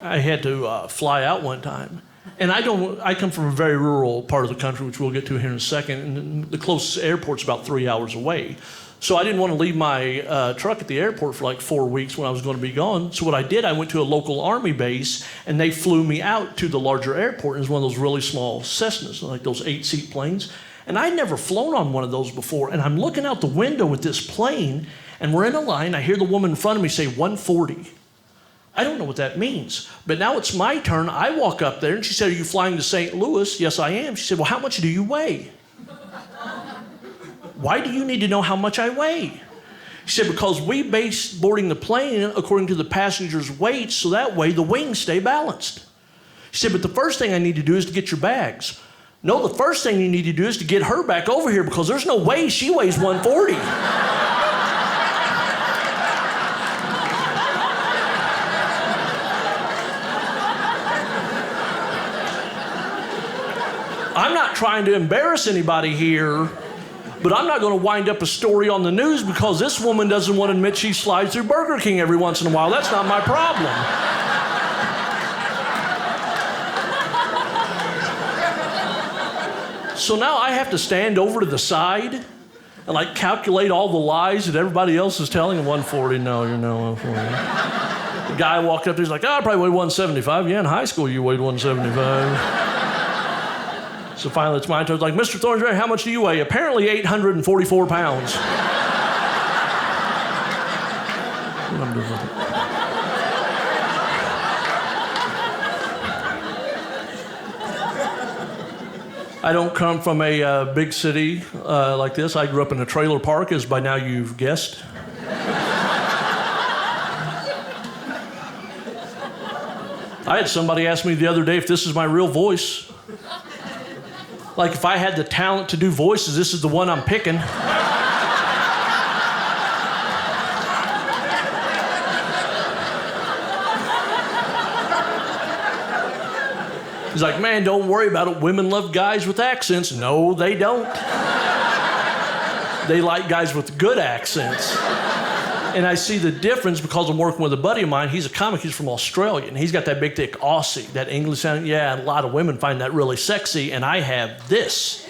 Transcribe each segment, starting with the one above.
I had to fly out one time. And I come from a very rural part of the country, which we'll get to here in a second, and the closest airport's about 3 hours away. So I didn't want to leave my truck at the airport for like 4 weeks when I was going to be gone. So what I did, I went to a local Army base, and they flew me out to the larger airport. It was one of those really small Cessnas, like those 8-seat planes. And I'd never flown on one of those before, and I'm looking out the window with this plane, and we're in a line. I hear the woman in front of me say 140. I don't know what that means, but now it's my turn. I walk up there, and she said, "Are you flying to St. Louis?" "Yes, I am." She said, "Well, how much do you weigh?" "Why do you need to know how much I weigh?" She said, "Because we base boarding the plane according to the passenger's weight, so that way the wings stay balanced." She said, "But the first thing I need to do is to get your bags." "No, the first thing you need to do is to get her back over here, because there's no way she weighs 140. I'm not trying to embarrass anybody here, but I'm not going to wind up a story on the news because this woman doesn't want to admit she slides through Burger King every once in a while. That's not my problem. So now I have to stand over to the side and like calculate all the lies that everybody else is telling. 140, no, you're no 140. The guy walked up there, he's like, "Oh, I probably weigh 175. Yeah, in high school you weighed 175. So finally, it's my turn. It's like, "Mr. Thornsberry, how much do you weigh?" "Apparently 844 pounds. I don't come from a big city like this. I grew up in a trailer park, as by now you've guessed. I had somebody ask me the other day if this is my real voice. Like if I had the talent to do voices, this is the one I'm picking. He's like, "Man, don't worry about it. Women love guys with accents." No, they don't. They like guys with good accents. And I see the difference because I'm working with a buddy of mine. He's a comic. He's from Australia, and he's got that big, thick Aussie, that English sound. Yeah, and a lot of women find that really sexy, and I have this.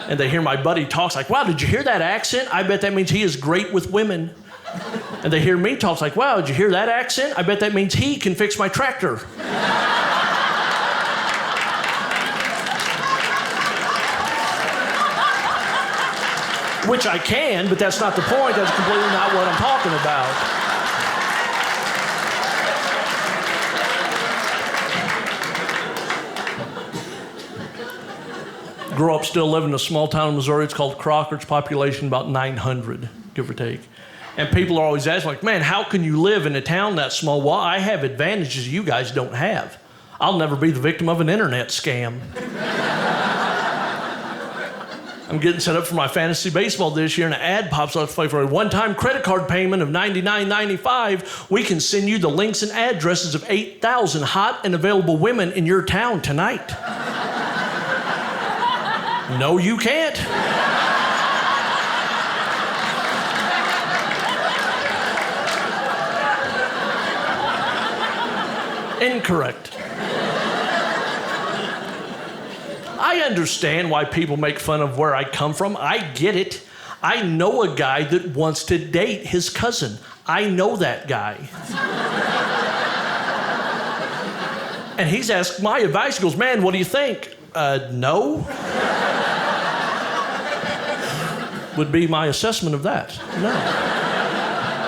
And they hear my buddy talks like, "Wow, did you hear that accent? I bet that means he is great with women." And they hear me talk like, "Wow, did you hear that accent? I bet that means he can fix my tractor." Which I can, but that's not the point. That's completely not what I'm talking about. Grew up, still live in a small town in Missouri. It's called Crocker. It's population about 900, give or take. And people are always asking, like, "Man, how can you live in a town that small?" Well, I have advantages you guys don't have. I'll never be the victim of an internet scam. I'm getting set up for my fantasy baseball this year, and an ad pops up for a one-time credit card payment of $99.95. We can send you the links and addresses of 8,000 hot and available women in your town tonight. No, you can't. Incorrect. I understand why people make fun of where I come from. I get it. I know a guy that wants to date his cousin. I know that guy. And he's asked my advice. He goes, "Man, what do you think?" No. Would be my assessment of that. No.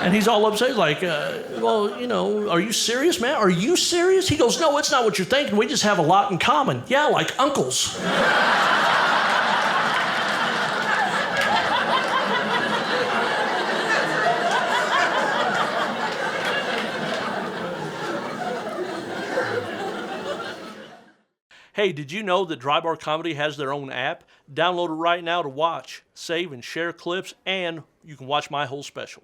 And he's all upset, like, "Well, you know, are you serious, man? Are you serious?" He goes, "No, it's not what you're thinking. We just have a lot in common." "Yeah, like uncles." Hey, did you know that Dry Bar Comedy has their own app? Download it right now to watch, save, and share clips, and you can watch my whole special.